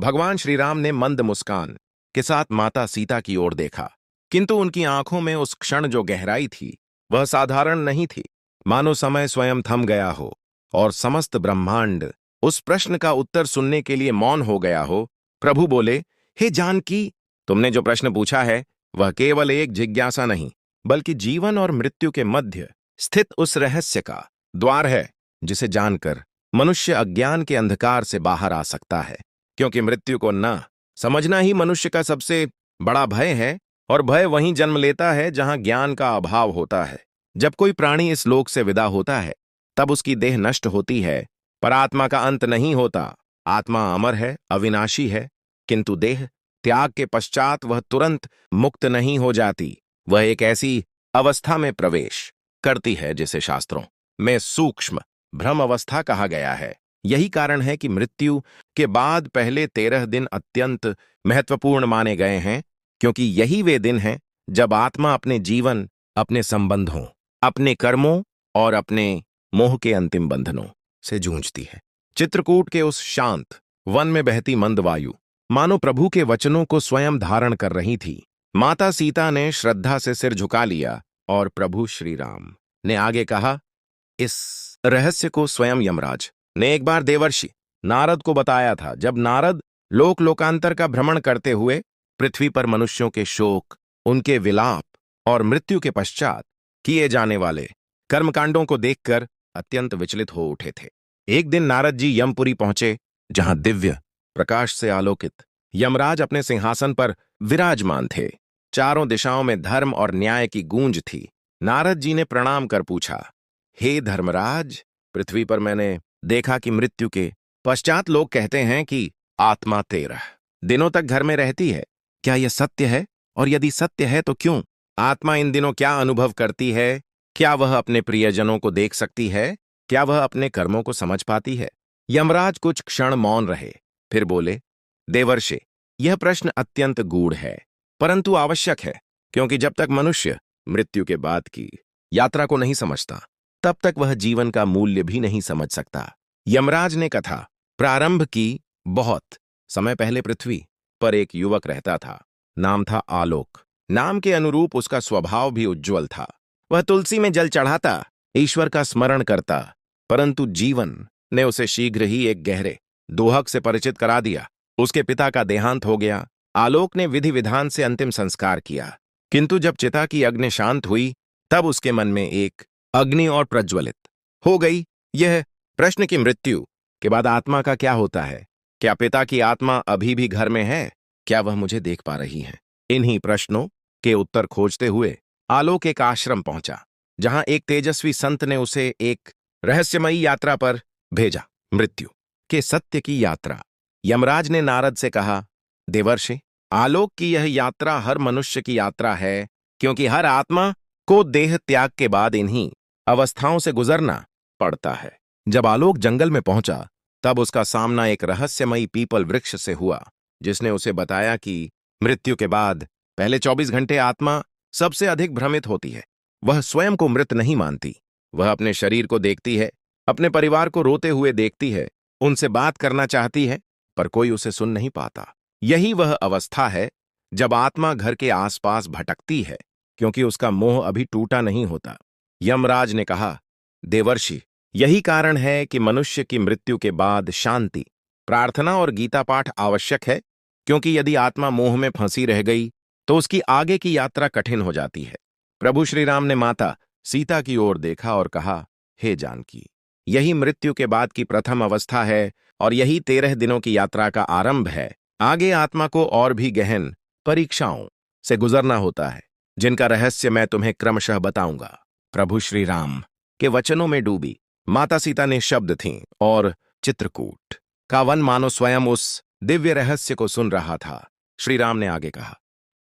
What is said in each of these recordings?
भगवान श्री राम ने मंद मुस्कान के साथ माता सीता की ओर देखा, किंतु उनकी आंखों में उस क्षण जो गहराई थी वह साधारण नहीं थी। मानो समय स्वयं थम गया हो और समस्त ब्रह्मांड उस प्रश्न का उत्तर सुनने के लिए मौन हो गया हो। प्रभु बोले, हे जानकी, तुमने जो प्रश्न पूछा है वह केवल एक जिज्ञासा नहीं, बल्कि जीवन और मृत्यु के मध्य स्थित उस रहस्य का द्वार है जिसे जानकर मनुष्य अज्ञान के अंधकार से बाहर आ सकता है। क्योंकि मृत्यु को न समझना ही मनुष्य का सबसे बड़ा भय है, और भय वहीं जन्म लेता है जहां ज्ञान का अभाव होता है। जब कोई प्राणी इस लोक से विदा होता है तब उसकी देह नष्ट होती है, पर आत्मा का अंत नहीं होता। आत्मा अमर है, अविनाशी है, किंतु देह त्याग के पश्चात वह तुरंत मुक्त नहीं हो जाती। वह एक ऐसी अवस्था में प्रवेश करती है जिसे शास्त्रों में सूक्ष्म भ्रम अवस्था कहा गया है। यही कारण है कि मृत्यु के बाद पहले 13 दिन अत्यंत महत्वपूर्ण माने गए हैं, क्योंकि यही वे दिन हैं जब आत्मा अपने जीवन, अपने संबंधों, अपने कर्मों और अपने मोह के अंतिम बंधनों से जूझती है। चित्रकूट के उस शांत वन में बहती मंद वायु मानो प्रभु के वचनों को स्वयं धारण कर रही थी। माता सीता ने श्रद्धा से सिर झुका लिया और प्रभु श्री राम ने आगे कहा, इस रहस्य को स्वयं यमराज ने एक बार देवर्षि नारद को बताया था। जब नारद लोक लोकांतर का भ्रमण करते हुए पृथ्वी पर मनुष्यों के शोक, उनके विलाप और मृत्यु के पश्चात किए जाने वाले कर्मकांडों को देखकर अत्यंत विचलित हो उठे थे। एक दिन नारद जी यमपुरी पहुंचे, जहां दिव्य प्रकाश से आलोकित यमराज अपने सिंहासन पर विराजमान थे। चारों दिशाओं में धर्म और न्याय की गूंज थी। नारद जी ने प्रणाम कर पूछा, हे धर्मराज, पृथ्वी पर मैंने देखा कि मृत्यु के पश्चात लोग कहते हैं कि आत्मा 13 दिनों तक घर में रहती है। क्या यह सत्य है? और यदि सत्य है तो क्यों? आत्मा इन दिनों क्या अनुभव करती है? क्या वह अपने प्रियजनों को देख सकती है? क्या वह अपने कर्मों को समझ पाती है? यमराज कुछ क्षण मौन रहे, फिर बोले, देवर्षि, यह प्रश्न अत्यंत गूढ़ है, परंतु आवश्यक है, क्योंकि जब तक मनुष्य मृत्यु के बाद की यात्रा को नहीं समझता, तब तक वह जीवन का मूल्य भी नहीं समझ सकता। यमराज ने कथा प्रारंभ की। बहुत समय पहले पृथ्वी पर एक युवक रहता था। नाम था आलोक। नाम के अनुरूप उसका स्वभाव भी उज्ज्वल था। वह तुलसी में जल चढ़ाता, ईश्वर का स्मरण करता, परंतु जीवन ने उसे शीघ्र ही एक गहरे दोहक से परिचित करा दिया। उसके पिता का देहांत हो गया। आलोक ने विधि विधान से अंतिम संस्कार किया, किंतु जब चिता की अग्नि शांत हुई तब उसके मन में एक अग्नि और प्रज्वलित हो गई। यह प्रश्न की मृत्यु के बाद आत्मा का क्या होता है? क्या पिता की आत्मा अभी भी घर में है? क्या वह मुझे देख पा रही है? इन्हीं प्रश्नों के उत्तर खोजते हुए आलोक एक आश्रम पहुंचा, जहां एक तेजस्वी संत ने उसे एक रहस्यमयी यात्रा पर भेजा, मृत्यु के सत्य की यात्रा। यमराज ने नारद से कहा, देवर्षि, आलोक की यह यात्रा हर मनुष्य की यात्रा है, क्योंकि हर आत्मा को देह त्याग के बाद इन्हीं अवस्थाओं से गुजरना पड़ता है। जब आलोक जंगल में पहुंचा तब उसका सामना एक रहस्यमयी पीपल वृक्ष से हुआ, जिसने उसे बताया कि मृत्यु के बाद पहले 24 घंटे आत्मा सबसे अधिक भ्रमित होती है। वह स्वयं को मृत नहीं मानती। वह अपने शरीर को देखती है, अपने परिवार को रोते हुए देखती है, उनसे बात करना चाहती है, पर कोई उसे सुन नहीं पाता। यही वह अवस्था है जब आत्मा घर के आसपास भटकती है, क्योंकि उसका मोह अभी टूटा नहीं होता। यमराज ने कहा, देवर्षि, यही कारण है कि मनुष्य की मृत्यु के बाद शांति, प्रार्थना और गीता पाठ आवश्यक है, क्योंकि यदि आत्मा मोह में फंसी रह गई तो उसकी आगे की यात्रा कठिन हो जाती है। प्रभु श्री राम ने माता सीता की ओर देखा और कहा, हे जानकी, यही मृत्यु के बाद की प्रथम अवस्था है और यही 13 दिनों की यात्रा का आरंभ है। आगे आत्मा को और भी गहन परीक्षाओं से गुजरना होता है, जिनका रहस्य मैं तुम्हें क्रमशः बताऊंगा। प्रभु श्री राम के वचनों में डूबी माता सीता ने शब्द थीं और चित्रकूट का वन मानो स्वयं उस दिव्य रहस्य को सुन रहा था। श्री राम ने आगे कहा,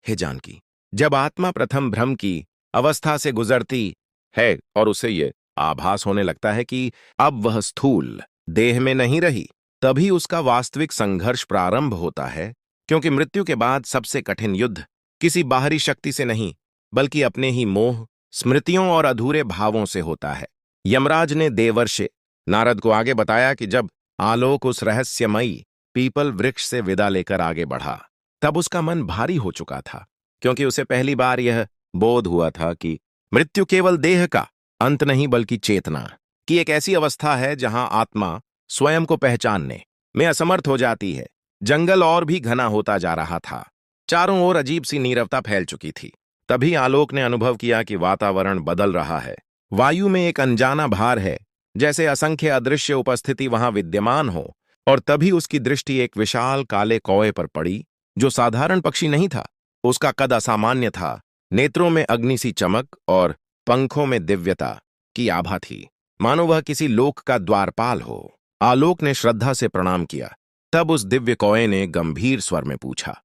हे जानकी, जब आत्मा प्रथम भ्रम की अवस्था से गुजरती है और उसे ये आभास होने लगता है कि अब वह स्थूल देह में नहीं रही, तभी उसका वास्तविक संघर्ष प्रारंभ होता है, क्योंकि मृत्यु के बाद सबसे कठिन युद्ध किसी बाहरी शक्ति से नहीं, बल्कि अपने ही मोह, स्मृतियों और अधूरे भावों से होता है। यमराज ने देवर्षि नारद को आगे बताया कि जब आलोक उस रहस्यमयी पीपल वृक्ष से विदा लेकर आगे बढ़ा, तब उसका मन भारी हो चुका था, क्योंकि उसे पहली बार यह बोध हुआ था कि मृत्यु केवल देह का अंत नहीं बल्कि चेतना की एक ऐसी अवस्था है जहां आत्मा स्वयं को पहचानने में असमर्थ हो जाती है। जंगल और भी घना होता जा रहा था। चारों ओर अजीब सी नीरवता फैल चुकी थी। तभी आलोक ने अनुभव किया कि वातावरण बदल रहा है। वायु में एक अनजाना भार है, जैसे असंख्य अदृश्य उपस्थिति वहां विद्यमान हो। और तभी उसकी दृष्टि एक विशाल काले कौवे पर पड़ी, जो साधारण पक्षी नहीं था। उसका कद असामान्य था, नेत्रों में अग्नि सी चमक और पंखों में दिव्यता की आभा थी, मानो वह किसी लोक का द्वारपाल हो। आलोक ने श्रद्धा से प्रणाम किया। तब उस दिव्य कौवे ने गंभीर स्वर में पूछा,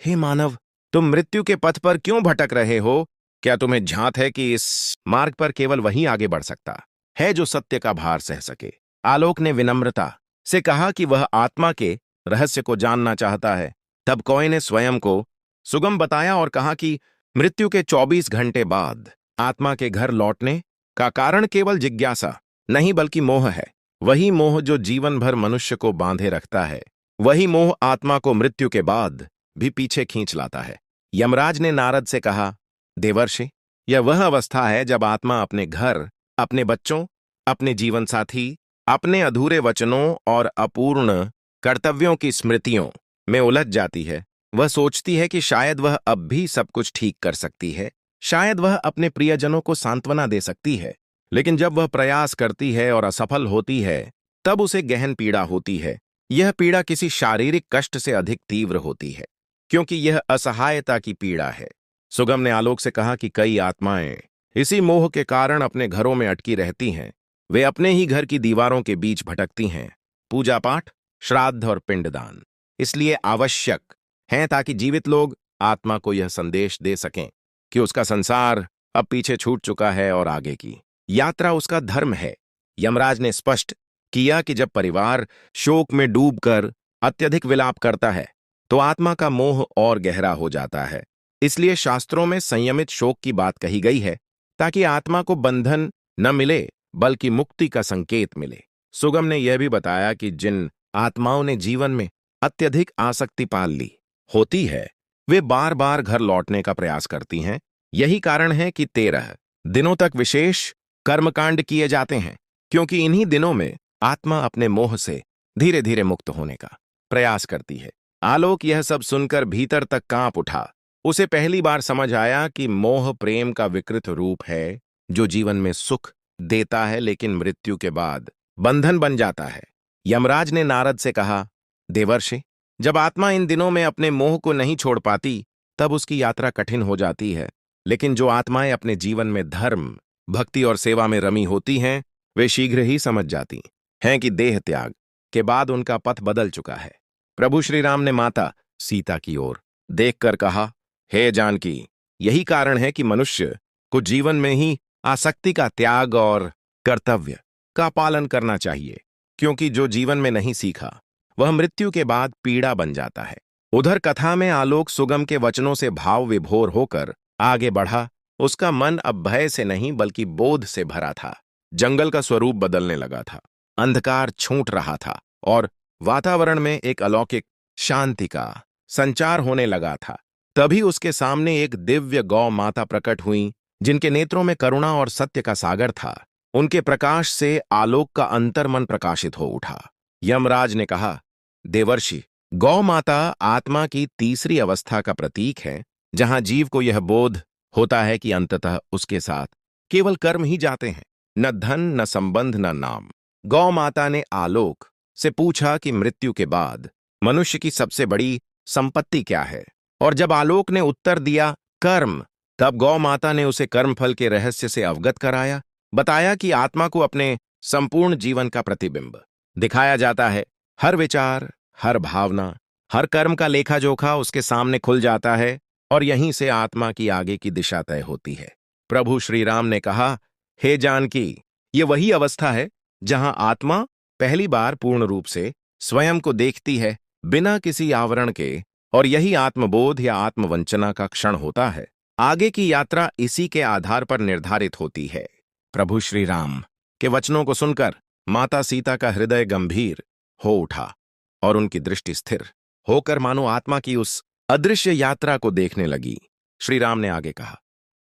हे मानव, तुम मृत्यु के पथ पर क्यों भटक रहे हो? क्या तुम्हें झांत है कि इस मार्ग पर केवल वही आगे बढ़ सकता है जो सत्य का भार सह सके? आलोक ने विनम्रता से कहा कि वह आत्मा के रहस्य को जानना चाहता है। तब कौवे ने स्वयं को सुगम बताया और कहा कि मृत्यु के 24 घंटे बाद आत्मा के घर लौटने का कारण केवल जिज्ञासा नहीं बल्कि मोह है। वही मोह जो जीवन भर मनुष्य को बांधे रखता है। वही मोह आत्मा को मृत्यु के बाद भी पीछे खींच लाता है। यमराज ने नारद से कहा, देवर्षि, यह वह अवस्था है जब आत्मा अपने घर, अपने बच्चों, अपने जीवन साथी, अपने अधूरे वचनों और अपूर्ण कर्तव्यों की स्मृतियों में उलझ जाती है। वह सोचती है कि शायद वह अब भी सब कुछ ठीक कर सकती है, शायद वह अपने प्रियजनों को सांत्वना दे सकती है। लेकिन जब वह प्रयास करती है और असफल होती है, तब उसे गहन पीड़ा होती है। यह पीड़ा किसी शारीरिक कष्ट से अधिक तीव्र होती है, क्योंकि यह असहायता की पीड़ा है। सुगम ने आलोक से कहा कि कई आत्माएं इसी मोह के कारण अपने घरों में अटकी रहती हैं। वे अपने ही घर की दीवारों के बीच भटकती हैं। पूजा पाठ, श्राद्ध और पिंडदान इसलिए आवश्यक हैं ताकि जीवित लोग आत्मा को यह संदेश दे सकें कि उसका संसार अब पीछे छूट चुका है और आगे की यात्रा उसका धर्म है। यमराज ने स्पष्ट किया कि जब परिवार शोक में डूबकर अत्यधिक विलाप करता है, तो आत्मा का मोह और गहरा हो जाता है। इसलिए शास्त्रों में संयमित शोक की बात कही गई है, ताकि आत्मा को बंधन न मिले बल्कि मुक्ति का संकेत मिले। सुगम ने यह भी बताया कि जिन आत्माओं ने जीवन में अत्यधिक आसक्ति पाल ली होती है, वे बार बार घर लौटने का प्रयास करती हैं। यही कारण है कि 13 दिनों तक विशेष कर्मकांड किए जाते हैं, क्योंकि इन्हीं दिनों में आत्मा अपने मोह से धीरे धीरे मुक्त होने का प्रयास करती है। आलोक यह सब सुनकर भीतर तक कांप उठा। उसे पहली बार समझ आया कि मोह प्रेम का विकृत रूप है, जो जीवन में सुख देता है लेकिन मृत्यु के बाद बंधन बन जाता है। यमराज ने नारद से कहा, देवर्षि, जब आत्मा इन दिनों में अपने मोह को नहीं छोड़ पाती, तब उसकी यात्रा कठिन हो जाती है। लेकिन जो आत्माएं अपने जीवन में धर्म, भक्ति और सेवा में रमी होती हैं, वे शीघ्र ही समझ जाती हैं कि देह त्याग के बाद उनका पथ बदल चुका है। प्रभु श्री राम ने माता सीता की ओर देखकर कहा, हे जानकी, यही कारण है कि मनुष्य को जीवन में ही आसक्ति का त्याग और कर्तव्य का पालन करना चाहिए, क्योंकि जो जीवन में नहीं सीखा वह मृत्यु के बाद पीड़ा बन जाता है। उधर कथा में आलोक सुगम के वचनों से भाव विभोर होकर आगे बढ़ा। उसका मन अब भय से नहीं बल्कि बोध से भरा था। जंगल का स्वरूप बदलने लगा था, अंधकार छूट रहा था और वातावरण में एक अलौकिक शांति का संचार होने लगा था। तभी उसके सामने एक दिव्य गौ माता प्रकट हुई, जिनके नेत्रों में करुणा और सत्य का सागर था। उनके प्रकाश से आलोक का अंतर्मन प्रकाशित हो उठा। यमराज ने कहा, देवर्षि, गौ माता आत्मा की तीसरी अवस्था का प्रतीक है, जहां जीव को यह बोध होता है कि अंततः उसके साथ केवल कर्म ही जाते हैं, न धन, न संबंध, न नाम। गौ माता ने आलोक से पूछा कि मृत्यु के बाद मनुष्य की सबसे बड़ी संपत्ति क्या है? और जब आलोक ने उत्तर दिया, कर्म, तब गौ माता ने उसे कर्मफल के रहस्य से अवगत कराया। बताया कि आत्मा को अपने संपूर्ण जीवन का प्रतिबिंब दिखाया जाता है। हर विचार, हर भावना, हर कर्म का लेखा जोखा उसके सामने खुल जाता है और यहीं से आत्मा की आगे की दिशा तय होती है। प्रभु श्री राम ने कहा, हे जानकी, ये वही अवस्था है जहां आत्मा पहली बार पूर्ण रूप से स्वयं को देखती है, बिना किसी आवरण के, और यही आत्मबोध या आत्मवंचना का क्षण होता है। आगे की यात्रा इसी के आधार पर निर्धारित होती है। प्रभु श्री राम के वचनों को सुनकर माता सीता का हृदय गंभीर हो उठा। और उनकी दृष्टि स्थिर होकर मानो आत्मा की उस अदृश्य यात्रा को देखने लगी। श्री राम ने आगे कहा,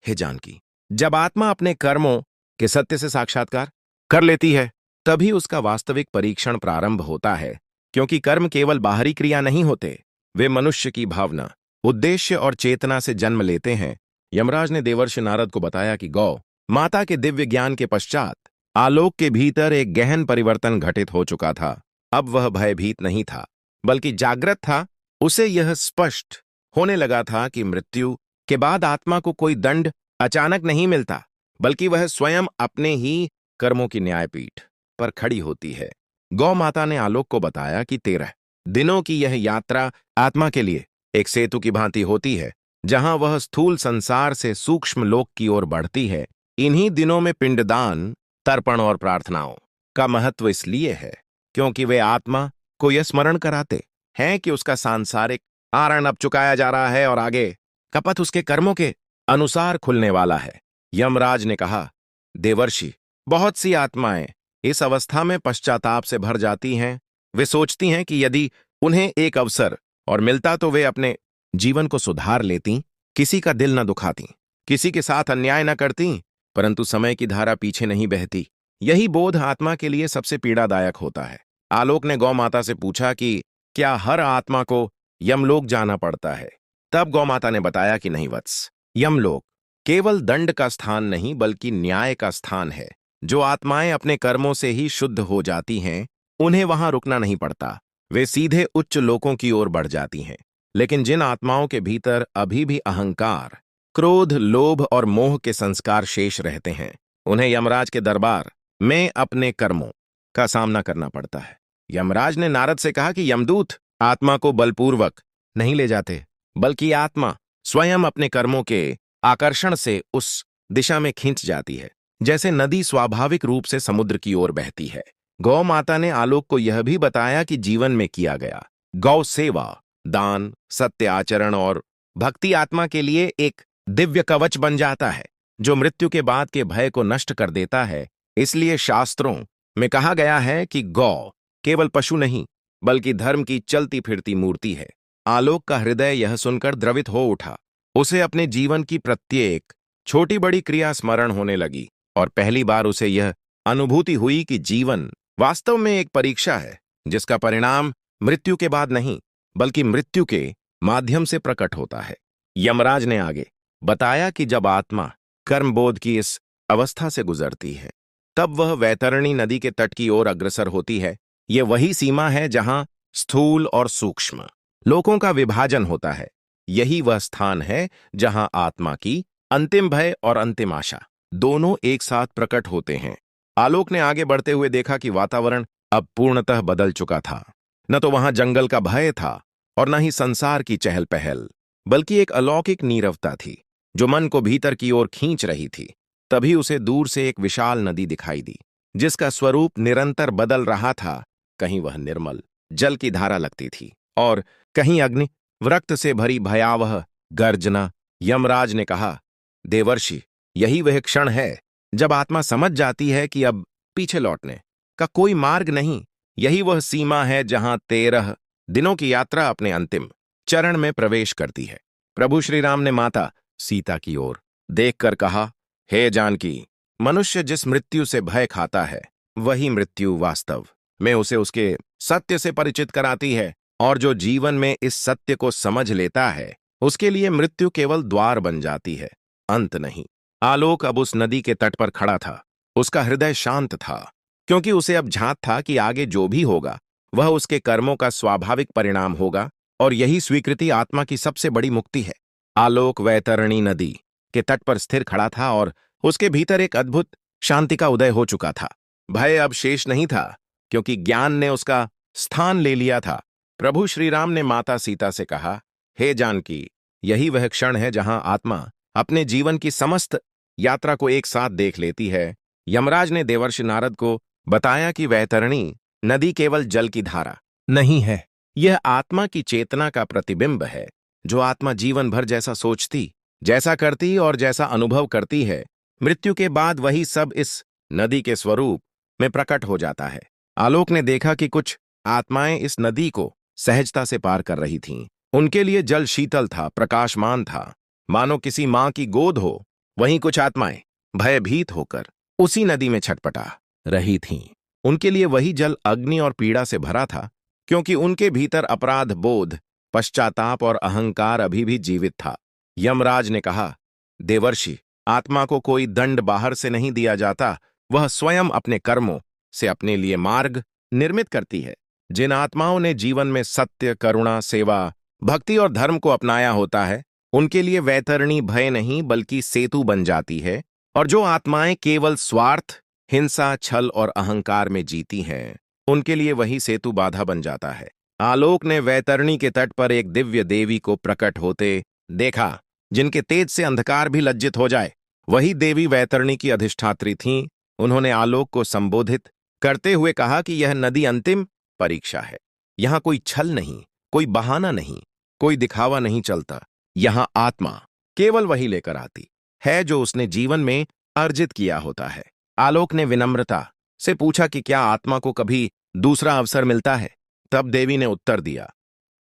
हे जानकी, जब आत्मा अपने कर्मों के सत्य से साक्षात्कार कर लेती है, तभी उसका वास्तविक परीक्षण प्रारंभ होता है, क्योंकि कर्म केवल बाहरी क्रिया नहीं होते, वे मनुष्य की भावना, उद्देश्य और चेतना से जन्म लेते हैं। यमराज ने देवर्षि नारद को बताया कि गौ माता के दिव्य ज्ञान के पश्चात आलोक के भीतर एक गहन परिवर्तन घटित हो चुका था। अब वह भयभीत नहीं था, बल्कि जागृत था। उसे यह स्पष्ट होने लगा था कि मृत्यु के बाद आत्मा को कोई दंड अचानक नहीं मिलता, बल्कि वह स्वयं अपने ही कर्मों की न्यायपीठ पर खड़ी होती है। गौ माता ने आलोक को बताया कि 13 दिनों की यह यात्रा आत्मा के लिए एक सेतु की भांति होती है, जहां वह स्थूल संसार से सूक्ष्म लोक की ओर बढ़ती है। इन्हीं दिनों में पिंडदान, तर्पण और प्रार्थनाओं का महत्व इसलिए है क्योंकि वे आत्मा को यह स्मरण कराते हैं कि उसका सांसारिक आरण अब चुकाया जा रहा है और आगे का पथ उसके कर्मों के अनुसार खुलने वाला है। यमराज ने कहा, देवर्षि, बहुत सी आत्माएं इस अवस्था में पश्चाताप से भर जाती हैं। वे सोचती हैं कि यदि उन्हें एक अवसर और मिलता तो वे अपने जीवन को सुधार लेती, किसी का दिल न दुखाती, किसी के साथ अन्याय न करती, परंतु समय की धारा पीछे नहीं बहती। यही बोध आत्मा के लिए सबसे पीड़ादायक होता है। आलोक ने गौ माता से पूछा कि क्या हर आत्मा को यमलोक जाना पड़ता है? तब गौ माता ने बताया कि नहीं वत्स, यमलोक केवल दंड का स्थान नहीं बल्कि न्याय का स्थान है। जो आत्माएं अपने कर्मों से ही शुद्ध हो जाती हैं, उन्हें वहां रुकना नहीं पड़ता, वे सीधे उच्च लोकों की ओर बढ़ जाती हैं। लेकिन जिन आत्माओं के भीतर अभी भी अहंकार, क्रोध, लोभ और मोह के संस्कार शेष रहते हैं, उन्हें यमराज के दरबार में अपने कर्मों का सामना करना पड़ता है। यमराज ने नारद से कहा कि यमदूत आत्मा को बलपूर्वक नहीं ले जाते, बल्कि आत्मा स्वयं अपने कर्मों के आकर्षण से उस दिशा में खींच जाती है, जैसे नदी स्वाभाविक रूप से समुद्र की ओर बहती है। गौ माता ने आलोक को यह भी बताया कि जीवन में किया गया गौ सेवा, दान, सत्य आचरण और भक्ति आत्मा के लिए एक दिव्य कवच बन जाता है, जो मृत्यु के बाद के भय को नष्ट कर देता है। इसलिए शास्त्रों में कहा गया है कि गौ केवल पशु नहीं, बल्कि धर्म की चलती फिरती मूर्ति है। आलोक का हृदय यह सुनकर द्रवित हो उठा। उसे अपने जीवन की प्रत्येक छोटी बड़ी क्रिया स्मरण होने लगी और पहली बार उसे यह अनुभूति हुई कि जीवन वास्तव में एक परीक्षा है, जिसका परिणाम मृत्यु के बाद नहीं, बल्कि मृत्यु के माध्यम से प्रकट होता है। यमराज ने आगे बताया कि जब आत्मा कर्मबोध की इस अवस्था से गुजरती है, तब वह वैतरणी नदी के तट की ओर अग्रसर होती है। यह वही सीमा है जहां स्थूल और सूक्ष्म लोकों का विभाजन होता है। यही वह स्थान है जहां आत्मा की अंतिम भय और अंतिम आशा दोनों एक साथ प्रकट होते हैं। आलोक ने आगे बढ़ते हुए देखा कि वातावरण अब पूर्णतः बदल चुका था। न तो वहां जंगल का भय था और न ही संसार की चहल पहल, बल्कि एक अलौकिक नीरवता थी जो मन को भीतर की ओर खींच रही थी। तभी उसे दूर से एक विशाल नदी दिखाई दी, जिसका स्वरूप निरंतर बदल रहा था। कहीं वह निर्मल जल की धारा लगती थी और कहीं अग्नि वृक्त से भरी भयावह गर्जना। यमराज ने कहा, देवर्षि, यही वह क्षण है जब आत्मा समझ जाती है कि अब पीछे लौटने का कोई मार्ग नहीं। यही वह सीमा है जहां 13 दिनों की यात्रा अपने अंतिम चरण में प्रवेश करती है। प्रभु श्री राम ने माता सीता की ओर देखकर कहा, हे जानकी, मनुष्य जिस मृत्यु से भय खाता है, वही मृत्यु वास्तव में उसे उसके सत्य से परिचित कराती है, और जो जीवन में इस सत्य को समझ लेता है, उसके लिए मृत्यु केवल द्वार बन जाती है, अंत नहीं। आलोक अब उस नदी के तट पर खड़ा था। उसका हृदय शांत था, क्योंकि उसे अब झांत था कि आगे जो भी होगा वह उसके कर्मों का स्वाभाविक परिणाम होगा, और यही स्वीकृति आत्मा की सबसे बड़ी मुक्ति है। आलोक वैतरणी नदी के तट पर स्थिर खड़ा था और उसके भीतर एक अद्भुत शांति का उदय हो चुका था। भय अब शेष नहीं था, क्योंकि ज्ञान ने उसका स्थान ले लिया था। प्रभु श्री राम ने माता सीता से कहा, हे जानकी, यही वह क्षण है जहां आत्मा अपने जीवन की समस्त यात्रा को एक साथ देख लेती है। यमराज ने देवर्षि नारद को बताया कि वैतरणी नदी केवल जल की धारा नहीं है, यह आत्मा की चेतना का प्रतिबिंब है। जो आत्मा जीवन भर जैसा सोचती, जैसा करती और जैसा अनुभव करती है, मृत्यु के बाद वही सब इस नदी के स्वरूप में प्रकट हो जाता है। आलोक ने देखा कि कुछ आत्माएं इस नदी को सहजता से पार कर रही थीं। उनके लिए जल शीतल था, प्रकाशमान था, मानो किसी मां की गोद हो। वहीं कुछ आत्माएं भयभीत होकर उसी नदी में छटपटा रही थीं। उनके लिए वही जल अग्नि और पीड़ा से भरा था, क्योंकि उनके भीतर अपराध बोध, पश्चाताप और अहंकार अभी भी जीवित था। यमराज ने कहा, देवर्षि, आत्मा को कोई दंड बाहर से नहीं दिया जाता, वह स्वयं अपने कर्मों से अपने लिए मार्ग निर्मित करती है। जिन आत्माओं ने जीवन में सत्य, करुणा, सेवा, भक्ति और धर्म को अपनाया होता है, उनके लिए वैतरणी भय नहीं बल्कि सेतु बन जाती है। और जो आत्माएं केवल स्वार्थ, हिंसा, छल और अहंकार में जीती हैं, उनके लिए वही सेतु बाधा बन जाता है। आलोक ने वैतरणी के तट पर एक दिव्य देवी को प्रकट होते देखा, जिनके तेज से अंधकार भी लज्जित हो जाए। वही देवी वैतरणी की अधिष्ठात्री थीं। उन्होंने आलोक को संबोधित करते हुए कहा कि यह नदी अंतिम परीक्षा है। यहां कोई छल नहीं, कोई बहाना नहीं, कोई दिखावा नहीं चलता। यहां आत्मा केवल वही लेकर आती है जो उसने जीवन में अर्जित किया होता है। आलोक ने विनम्रता से पूछा कि क्या आत्मा को कभी दूसरा अवसर मिलता है? तब देवी ने उत्तर दिया,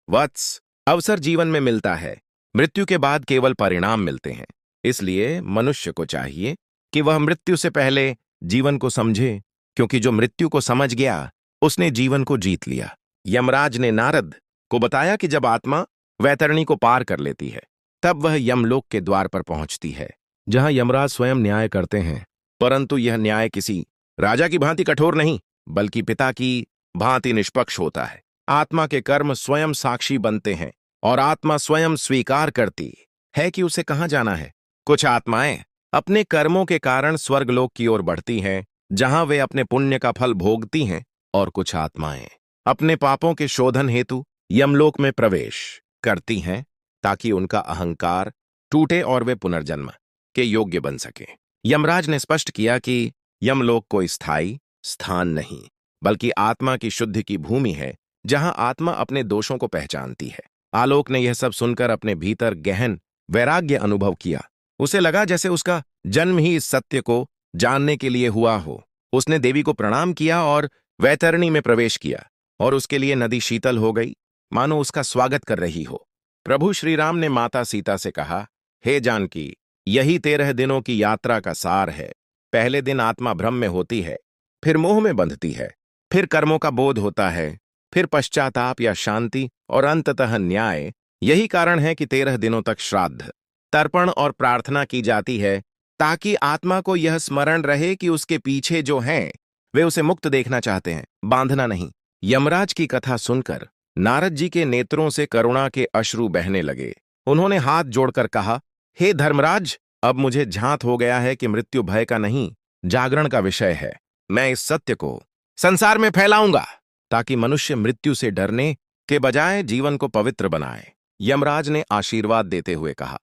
वत्स, अवसर जीवन में मिलता है, मृत्यु के बाद केवल परिणाम मिलते हैं। इसलिए मनुष्य को चाहिए कि वह मृत्यु से पहले जीवन को समझे, क्योंकि जो मृत्यु को समझ गया उसने जीवन को जीत लिया। यमराज ने नारद को बताया कि जब आत्मा वैतरणी को पार कर लेती है, तब वह यमलोक के द्वार पर पहुंचती है, जहां यमराज स्वयं न्याय करते हैं। परंतु यह न्याय किसी राजा की भांति कठोर नहीं, बल्कि पिता की भांति निष्पक्ष होता है। आत्मा के कर्म स्वयं साक्षी बनते हैं और आत्मा स्वयं स्वीकार करती है कि उसे कहां जाना है। कुछ आत्माएं अपने कर्मों के कारण स्वर्गलोक की ओर बढ़ती हैं, जहां वे अपने पुण्य का फल भोगती हैं, और कुछ आत्माएं अपने पापों के शोधन हेतु यमलोक में प्रवेश करती हैं, ताकि उनका अहंकार टूटे और वे पुनर्जन्म के योग्य बन सके। यमराज ने स्पष्ट किया कि यमलोक कोई स्थायी स्थान नहीं, बल्कि आत्मा की शुद्धि की भूमि है, जहां आत्मा अपने दोषों को पहचानती है। आलोक ने यह सब सुनकर अपने भीतर गहन वैराग्य अनुभव किया। उसे लगा जैसे उसका जन्म ही इस सत्य को जानने के लिए हुआ हो। उसने देवी को प्रणाम किया और वैतरणी में प्रवेश किया, और उसके लिए नदी शीतल हो गई, मानो उसका स्वागत कर रही हो। प्रभु श्री राम ने माता सीता से कहा, हे जानकी, यही 13 दिनों की यात्रा का सार है। पहले दिन आत्मा भ्रम में होती है, फिर मोह में बंधती है, फिर कर्मों का बोध होता है, फिर पश्चाताप या शांति, और अंततः न्याय। यही कारण है कि 13 दिनों तक श्राद्ध, तर्पण और प्रार्थना की जाती है, ताकि आत्मा को यह स्मरण रहे कि उसके पीछे जो हैं वे उसे मुक्त देखना चाहते हैं, बांधना नहीं। यमराज की कथा सुनकर नारद जी के नेत्रों से करुणा के अश्रु बहने लगे। उन्होंने हाथ जोड़कर कहा, हे धर्मराज, अब मुझे झांत हो गया है कि मृत्यु भय का नहीं, जागरण का विषय है। मैं इस सत्य को संसार में फैलाऊंगा, ताकि मनुष्य मृत्यु से डरने के बजाय जीवन को पवित्र बनाए। यमराज ने आशीर्वाद देते हुए कहा,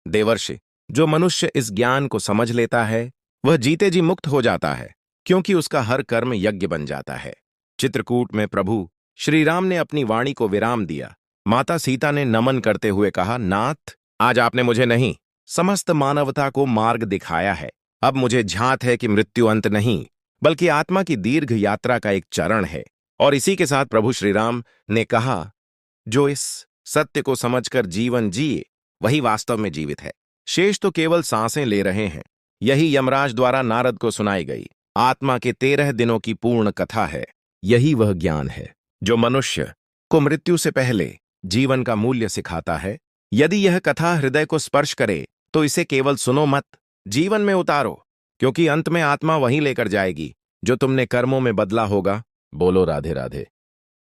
देवर्षि, जो मनुष्य इस ज्ञान को समझ लेता है, वह जीते जी मुक्त हो जाता है, क्योंकि उसका हर कर्म यज्ञ बन जाता है। चित्रकूट में प्रभु श्री राम ने अपनी वाणी को विराम दिया। माता सीता ने नमन करते हुए कहा, नाथ, आज आपने मुझे नहीं, समस्त मानवता को मार्ग दिखाया है। अब मुझे झांत है कि मृत्यु अंत नहीं, बल्कि आत्मा की दीर्घ यात्रा का एक चरण है। और इसी के साथ प्रभु श्री राम ने कहा, जो इस सत्य को समझकर जीवन जिए, वही वास्तव में जीवित है। शेष तो केवल सांसें ले रहे हैं। यही यमराज द्वारा नारद को सुनाई गई आत्मा के 13 दिनों की पूर्ण कथा है। यही वह ज्ञान है जो मनुष्य को मृत्यु से पहले जीवन का मूल्य सिखाता है। यदि यह कथा हृदय को स्पर्श करे, तो इसे केवल सुनो मत, जीवन में उतारो, क्योंकि अंत में आत्मा वहीं लेकर जाएगी जो तुमने कर्मों में बदला होगा। बोलो राधे राधे।